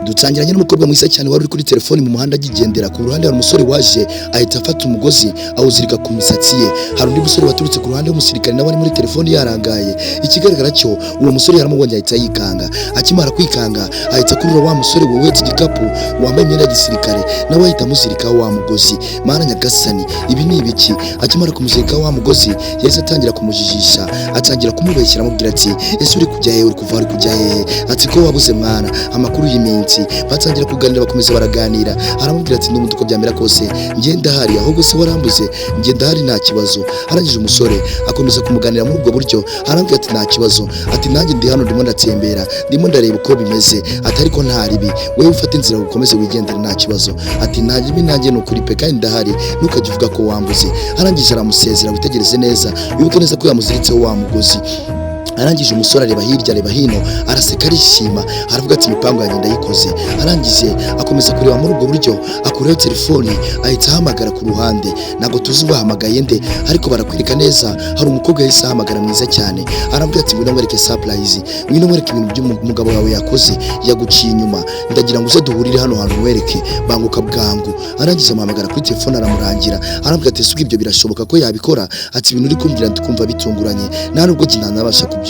Dutangiranye n'umukobwa mwiza cyane wari uri kuri telefoni mu muhanda agigendera. Ku ruhande hari umusore waje ahita afata umugozi awuzirika ku misatsi ye. Hari undi musore waturutse ku ruhande w'umusirikare nawe ari muri telefoni yarangaye. Ikigaragara cyo uwo musore yaramubonye ahita yikanga. Akimara kwikanga ahita kurura wa musore wowetse igikapu wambaye imyenda ya gisirikare nawe ahita amuzirikaho wa mugozi. Mana nyagasani, ibi ni ibiki? Akimara kumuzirikaho wa mugozi yahise atangira kumujijisha, atangira kumubeshyira amubwira ati ese uri kujya he, uri kuva uri kujya he? Ati ko wabuze mwana, amakuru y'iminsi. Batangira kuganira bakomeza baraganira. Aramubwira ati n'umuntu uko byamera kose njye ndahari, ahubwo se warambuze? Njye ndahari nta kibazo. Arangije umusore akomeza kumuganira muri ubwo buryo. Arambwira ati nta kibazo, ati nanjye ndi hano ndimo ndatembera, ndimo ndareba uko bimeze, ati ariko nta ribi, wewe ufata inzira ukomeze wigendere nta kibazo. Ati nta ribi nanjye nukuri pe kandi ndahari, ntukajye uvuga ko wambuze. Arangije aramusezera, witegereze neza wibuke neza ko yamuziritseho wa mugozi. Arangije umusore areba hirya areba hino araseka arishima, aravuga ati imipango yanjye ndayikoze. Arangije akomeza kureba muri ubwo buryo, akuraho telefoni ahita ahamagara ku ruhande. Ntabwo tuzi ngo ahamagaye nde, ariko barakwereka neza hari umukobwa yahise ahamagara mwiza cyane. Arambwira ati ngwino nkwereke surprise, ngwino nkwereke ibintu by'umugabo wawe yakoze, yaguciye inyuma, ndagira ngo uze duhurire hano hantu nkwereke, banguka bwangu. Arangije amuhamagara kuri telefoni aramurangira. Arambwira ati ese ibyo birashoboka ko yabikora? Ati ibintu uri kumbwira ndikumva bitunguranye, nta nubwo nabasha kubyumva.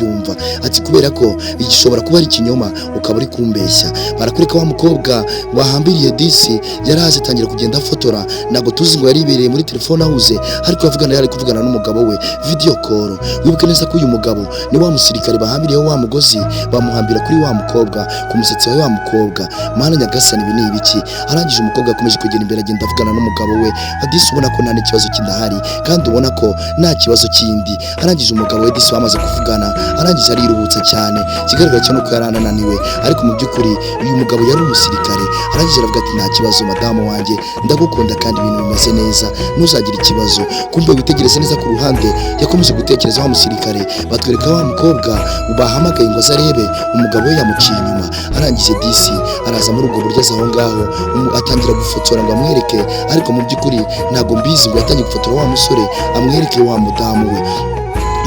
Ati kubera ko igishobora kuba ari ikinyoma ukaba uri kumbeshya. Barakwereka wa mukobwa wahambiriye disi yaraje atangira kugenda afotora. Ntabwo tuzi ngo yaribereye muri telefone ahuze, ariko yari kuvugana n'umugabo we video call. Wibuke neza ko uyu mugabo ni wa musirikare bahambiriyeho wa mugozi, bamuhambira kuri wa mukobwa ku musatsi wa mukobwa. Mana nyagasani, ibi ni ibiki? Arangije umukobwa akomeje kugenda imbere agenda avugana n'umugabo we. Disi ubona ko nta n'ikibazo kindahari kandi ubona ko nta kibazo kindi. Arangije umugabo we disi bamaze kuvugana, arangije ariruhutsa cyane. Kigaragara cyo nuko yarananiwe, ariko mu by'ukuri uyu mugabo yari umusirikare. Arangije aravuga ati nta kibazo madamu wanjye, ndagukunda kandi ibintu bimeze neza, ntuzagira ikibazo. Kumbe witegereze neza ku ruhande yakomeje gutekereza wa musirikare. Batwereka wa mukobwa bahamagaye ngo azarebe umugabo we yamuciye inyuma. Arangije disi araza muri ubwo buryo aho ngaho atangira gufotora ngo amwereke, ariko mu by'ukuri ntabwo mbizi ngo yatangiye gufotora wa musore amwereke wa mudamu we.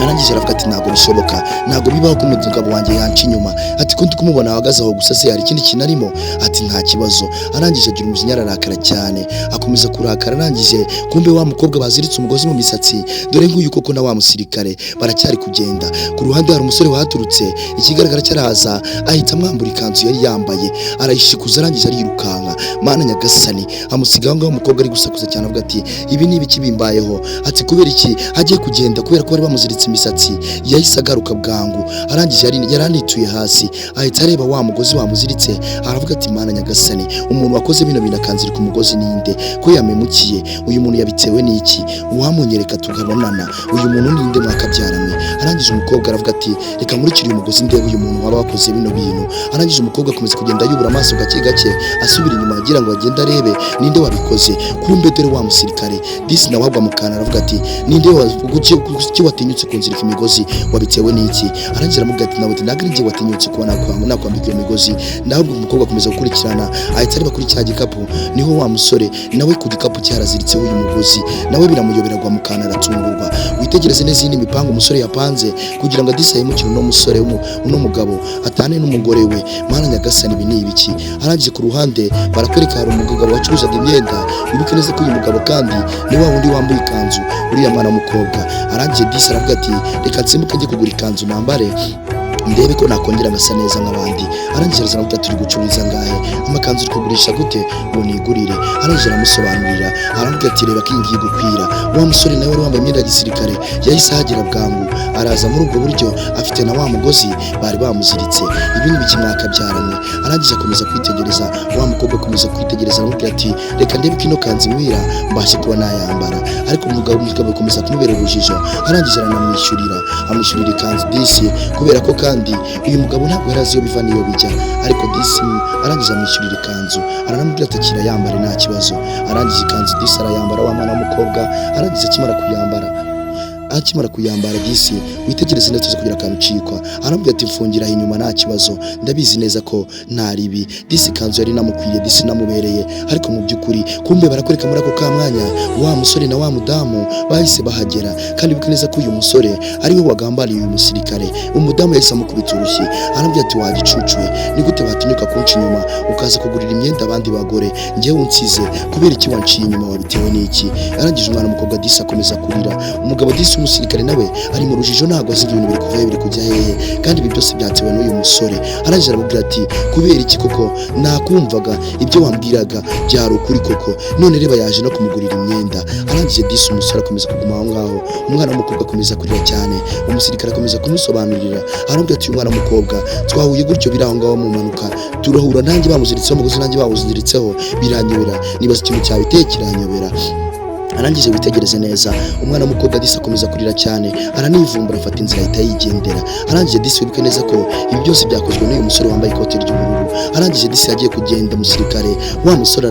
Arangije aravuga ati ntabwo bishoboka, ntabwo bibaho ko umugabo wanjye yanca inyuma. Ati ko ndi kumubona ahagaze aho gusa se hari ikindi kintu arimo? Ati nta kibazo. Arangije agira umujinya ararakara cyane, akomeza kurakara. Arangije kumbe wa mukobwa baziritse umugozi mu misatsi, dore nguyu koko na wa musirikare baracyari kugenda. Ku ruhande hari umusore wahaturutse, ikigaragara cyaraza ahita amwambura ikanzu yari yambaye arayishikuza. Arangije arirukanka. Mana nyagasani, amusiga aho ngaho umukobwa ari gusakuza cyane avuga ati ibi ni ibiki bimbayeho? Ati kubera iki agiye kugenda? Kubera ko bari bamuziritse imisatsi yahise agaruka bwangu. Arangije yaranituye hasi ahita areba wa mugozi wamuziritse, aravuga ati mana nyagasani, umuntu wakoze bino bintu akanzira ku mugozi ninde? Ko yamemukiye? Uyu muntu yabitewe n'iki? Uwamunyereka tukabonana, uyu muntu ninde mwakabyaranye? Arangije umukobwa aravuga ati reka nkurikire uyu mugozi ndebe uyu muntu waba wakoze bino bintu. Arangije umukobwa akomeza kugenda yubura amaso gake gake asubira inyuma agira ngo agende arebe ninde wabikoze. Kumbe dore wa musirikare disi nawe agwa mu kantu aravuga ati ninde watinyutse kunzirika imigozi, wabitewe n'iki? Arangije aramubwira ati nawe ntabwo ari njye watinyutse kuba nakwambika iyo migozi. Ndahubwo umukobwa akomeza gukurikirana ahita areba kuri cya gikapu, niho wa musore nawe ku gikapu cyaraziritseho uyu mugozi, nawe biramuyobera agwa mu kantu aratungurwa. Witegereze neza iyi mipango umusore yapanze kugira ngo adise yimukire uno musore uno mugabo atane n'umugore we. Mana nyagasani, ibi ni ibiki? Arangije ku ruhande barakwereka hari umugabo wacuruzaga imyenda. Wibuke neza ko uyu mugabo kandi ni wa wundi wambaye ikanzu uriya mwana w'umukobwa. Arangije disi aravuga ati reka nsimbuke njye kugura ikanzu nambare ndebe ko nakongera ngasa neza nk'abandi. Arangije aravuga turi gucuruza ngahe, amakanzu uri kugurisha gute? Ngo nigurire. Arangije aramusobanurira aravuga ati reba ko iyi ngiyi gukwira. Wa musore nawe wari wambaye imyenda ya gisirikare yahise ahagera bwangu, araza muri ubwo buryo afite na wa mugozi bari bamuziritse. Ibi ni biki mwakabyaranye? Arangije akomeza kwitegereza wa mukobwa, akomeza kwitegereza aramubwira ati reka ndebe ko ino kanzu nwira mbashe kuba nayambara. Ariko umugabo akomeza kumubera urujijo. Arangije amwishyurira ikanzu disi, kubera ko kandi uyu mugabo ntabwo yari azi iyo biva n'iyo bijya. Ariko disi arangije amwishyurira ikanzu, aranamubwira ati akira yambare nta kibazo. Arangije ikanzu disi arayambara wa mwana w'umukobwa. Arangije akimara kuyambara akimara kuyambara disi witegereze neza tuze kugira akantu cikwa. Arambwira ati mfungira inyuma nta kibazo, ndabizi neza ko nta ribi. Disi kanzu yari namukwiye, disi namubereye, ariko mu by'ukuri kumbe barakwereka muri ako kamwanya wa musore na wa mudamu bahise bahagera. Kandi bibuke neza ko uyu musore ari we wagambariye uyu musirikare. Umudamu yahise amukubita urushyi, arambwira ati wagicucuwe, ni gute watinyuka kunca inyuma ukaza kugurira imyenda abandi bagore, njyewe unsize kubera iki wanciye inyuma, wabitewe n'iki? Arangije umwana mukobwa disi akomeza kurira. Umugabo disi umusirikare nawe ari mu rujijo, ntabwo azi ibintu biri kuva biri kujya hehe, kandi ibi byose byatewe n'uyu musore. Arangije aramubwira ati kubera iki koko nakumvaga ibyo wambwiraga byari ukuri koko, none reba yaje no kumugurira imyenda. Arangije disi umusore akomeza kuguma aho ngaho, umwana w'umukobwa akomeza kurira cyane. Umusirikare akomeza kumusobanurira, arambwira ati uyu mwana w'umukobwa twahuye gutyo biri aho ngaho mu mpanuka, turahura nanjye bamuziritseho umugozi nanjye bawuziritseho, biranyobera, nibaza ikintu cyabiteye kiranyobera. Arangije witegereze neza, umwana w'umukobwa disi akomeza kurira cyane, aranivumbura afata inzira ahita yigendera. Arangije disi wibuke neza ko ibi byose byakozwe n'uyu musore wambaye ikote ry'ubururu. Arangije disi yagiye kugenda, umusirikare wa musore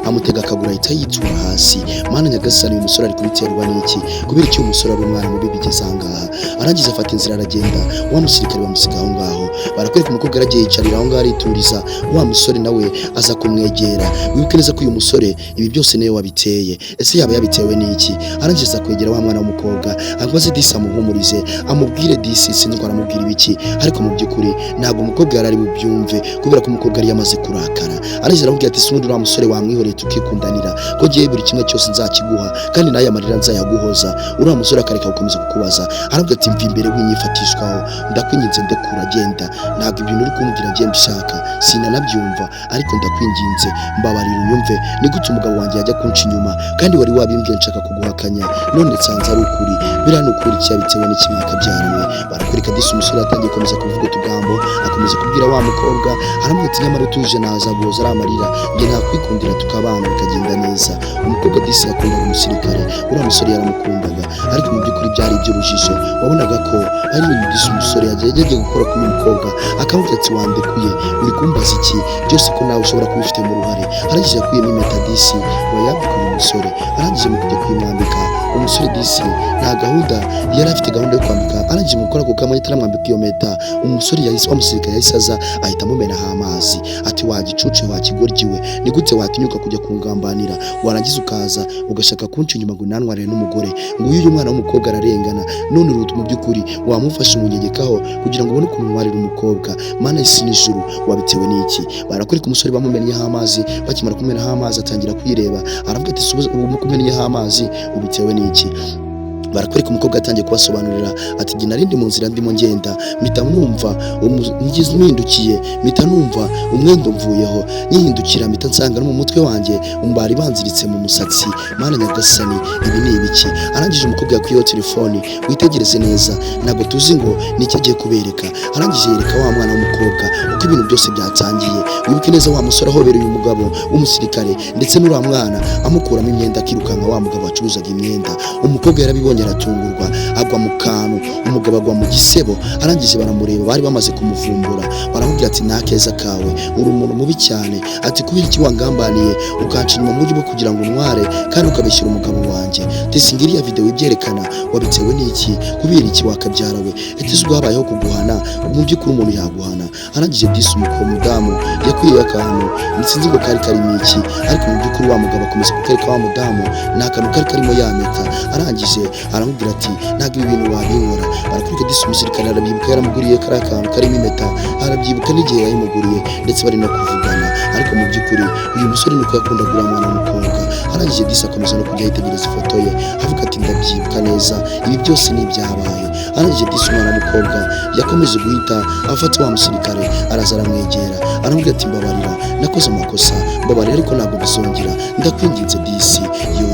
amutega akaguru ahita yitura hasi. Mana nyagasani, uyu musore ari kubiterwa n'iki? Kubera iki uyu musore ari umwana mubi bigeze aha ngaha? Arangije afata inzira aragenda, wa musirikare bamusiga aho ngaho. Barakwereka umukobwa aragiye yicarira aho ngaho arituriza, wa musore nawe aza kumwegera. Wibuke neza ko uyu musore ibi byose niwe wabiteye. Ese yaba yabitewe n'iki? Arangije kwegera wa mwana w'umukobwa akoze disi amuhumurize, amubwire disi sinzi ko aramubwira ibiki, ariko mu by'ukuri ntabwo umukobwa yari ari bubyumve kubera ko umukobwa yari yamaze kurakara. Arangije aramubwira ati sumundi wa musore wamwihoreye tukikundanira ko giye buri kimwe cyose nzakiguha, kandi nayo amarira nzayaguhoza. Uriya musore akareka gukomeza kukubaza, arambwira ati mva imbere winyifatishwaho, ndakwinginze ndekura genda, ntabwo ibintu uri kumbwira ngiye mbishaka, sinanabyumva, ariko ndakwinginze mbabarira unyumve. Ni gute umugabo wanjye yajya kunca inyuma kandi wari wabimbwiye nshaka kuguhakanya, none nsanze ari ukuri? Biriya ni ukuri cyabitewe n'ikimwaka byaremwe. Barakwereka disi umusore atangiye komeza kuvuga utugambo, akomeza kubwira wa mukobwa, aramubwira ati nyamara utuje naza guhoza ari amarira, njye nakwikundira tukabana bikagenda neza. Umukobwa disi yakundaga umusirikare, uriya musore yaramukundaga, ariko mu by'ukuri byari iby'urujijo. Wabonaga ko ari ibintu disi umusore yagiye gukora kuri uyu mukobwa, akamubwira ati wandekuye, uri kumbaza iki? Byose ko nawe ushobora kubifitemo uruhare. Arangije yakuyemo impeta disi wayambika uyu musore. Arangije mu kujya kuyimwambika, umusore disi nta gahunda yari afite, gahunda yo kwambika. Arangije mu gukora ku kamwe ahita aramwambika iyo mpeta, umusore wa musirikare yahise aza ahita amumenaho amazi ati wagicuce wakigoryiwe, ni gute watinyuka kujya kungambanira, warangiza ukaza ugashaka kunca inyuma ngo nanware n'umugore, ngo uyu mwana w'umukobwa ararengana, none uruta mu by'ukuri wamufashe umunyegekaho kugira ngo ubone ukuntu warira umukobwa. Mana isi n'ijuru, wabitewe n'iki? Barakwereka umusore bamumenyeho amazi, bakimara kumenaho amazi atangira kwireba, aravuga ati mukumenyeho amazi ubitewe n'iki? Barakwereka umukobwa atangiye kubasobanurira ati jye narindi mu nzira ndimo ngenda, mpita numva ngize mpindukiye, mpita numva umwendo mvuyeho, nyihindukira mpita nsanga no mu mutwe wanjye umbari banziritse mu musatsi. Mana nyagasani, ibi ni ibiki? Arangije umukobwa yakwiyeho telefoni, witegereze neza, ntabwo tuzi ngo ni iki agiye kubereka. Arangije yereka wa mwana w'umukobwa uko ibintu byose byatangiye. Wibuke neza wa musore ahobereye umugabo w'umusirikare ndetse n'uriya mwana amukuramo imyenda, akirukanka wa mugabo wacuruzaga imyenda. Umukobwa yarabibonye aratungurwa, agwa mu kantu, umugabo agwa mu gisebo. Arangije baramureba, bari bamaze kumuvumbura, baramubwira ati nta keza kawe, uri umuntu mubi cyane, ati kubera iki wangambaniye ukanca inyuma mu buryo bwo kugira ngo untware kandi ukabeshyira umugabo wanjye? Tese ngiriya video ibyerekana, wabitewe n'iki? Kubera iki wakabyara we? Ese ubwo habayeho kuguhana? Mu by'ukuri umuntu yaguhana? Arangije disi umudamu yakwiye akantu, sinzi ngo kari karimo iki, ariko mu by'ukuri wa mugabo akomeza kukereka wa mudamu nta kantu kari karimo yameta. Arangije aramubwira ati ntabwo ibi bintu wabinkora. Barakwereka disi umusirikare arabyibuka yaramuguriye kariya kantu karimo impeta, arabyibuka n'igihe yayimuguriye ndetse bari no kuvugana, ariko mu by'ukuri uyu musore nuko yakundaga uriya mwana w'umukobwa. Arangije disi akomeza no kujya yitegereza ifoto ye, avuga ati ndabyibuka neza, ibi byose ni ibyabaye. Arangije disi umwana w'umukobwa yakomeje guhita afata wa musirikare, araza aramwegera, aramubwira ati mbabarira, nakoze amakosa, mbabarira ariko ntabwo bizongera, ndakwinginze disi.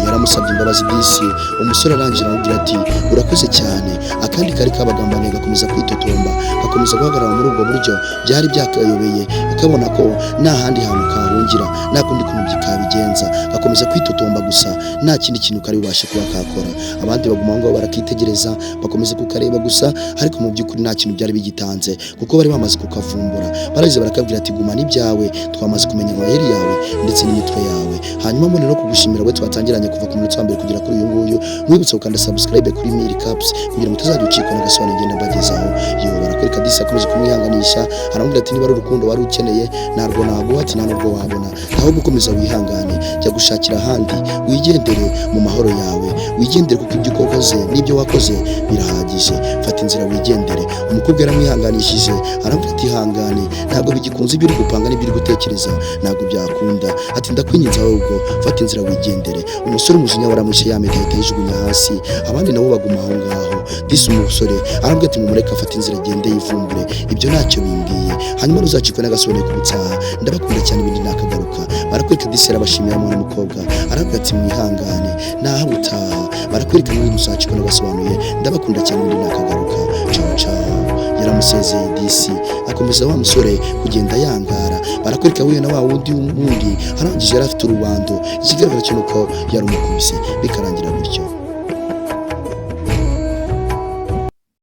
Yaramusabye imbabazi disi. Umusore arangije aramubwira ati urakoze cyane. Akandi kari kabagambaniye gakomeza kwitotomba, agakomeza guhagarara muri ubwo buryo byari byakayobeye akabona ko nta handi hantu kahungira nta kundi kuntu byikabigenza gakomeza kwitotomba gusa nta kindi kintu kari bubashe kuba kakora abandi baguma ngo barakitegereza bakomeza kukareba gusa ariko mu by'ukuri nta kintu byari bigitanze kuko bari bamaze kukavumbura baraje barakabwira ati guma n'ibyawe twamaze kumenya amayeri yawe ndetse n'imitwe yawe hanyuma mbone no kugushimira we twatangiranye kuva ku munsi wa mbere kugera kuri uyu nguyu mwibutse gukanda subscribe kuri Miri Caps kugira ngo utazajya ucikwa n'agasobanuro ngenda mbagezaho yo barakwereka disi akomeje kumwihanganisha aramubwira ati niba ari urukundo wari ukeneye narwo naguha ati nta nubwo wabona aho gukomeza wihangane jya gushakira ahandi wigendere mu mahoro yawe wigendere kuko ibyo ukoze n'ibyo wakoze birahagije fata inzira wigendere umukobwa yaramwihanganishije aramubwira ati ihangane ntabwo bigikunze ibyo uri gupanga n'ibyo uri gutekereza ntabwo byakunda ati ndakwinginze ahubwo fata inzira wigendere umusore umujinya waramushe yameta ahita yijugunya hasi abandi nabo baguma aho ngaho disi umusore arambwira ati mumureke afata inzira agende yivumbure ibyo ntacyo bimbwiye hanyuma uzacikwe n'agasobanuro k'ubutaha ndabakunda cyane ibindi nakagaruka barakwereka disi yarabashimira mu mukobwa arambwira ati mwihangane naho utaha barakwereka n'ibintu uzacikwe n'agasobanuye ndabakunda cyane ibindi nakagaruka ciao ciao yaramusezeye disi akomeza wa musore kugenda yangara barakwereka we na wa wundi arangije yari afite urubando ikigaragara cyo nuko yari umukubise bikarangira gutyo